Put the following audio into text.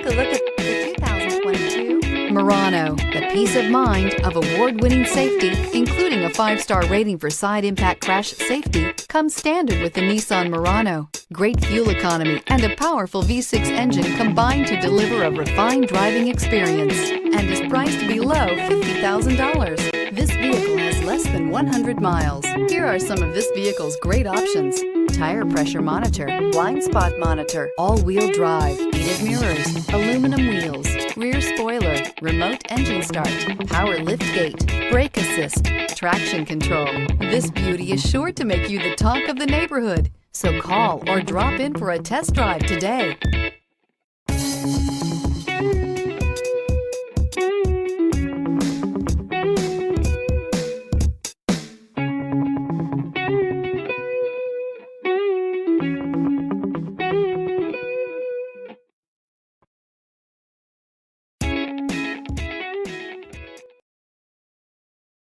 Take a look at the 2022 Murano. The peace of mind of award-winning safety, including a 5-star rating for side impact crash safety, comes standard with the Nissan Murano. Great fuel economy and a powerful V6 engine combine to deliver a refined driving experience and is priced below $50,000. This vehicle has less than 100 miles. Here are some of this vehicle's great options: tire pressure monitor, blind spot monitor, all-wheel drive, heated mirrors, aluminum wheels, rear spoiler, remote engine start, power liftgate, brake assist, traction control. This beauty is sure to make you the talk of the neighborhood. So call or drop in for a test drive today.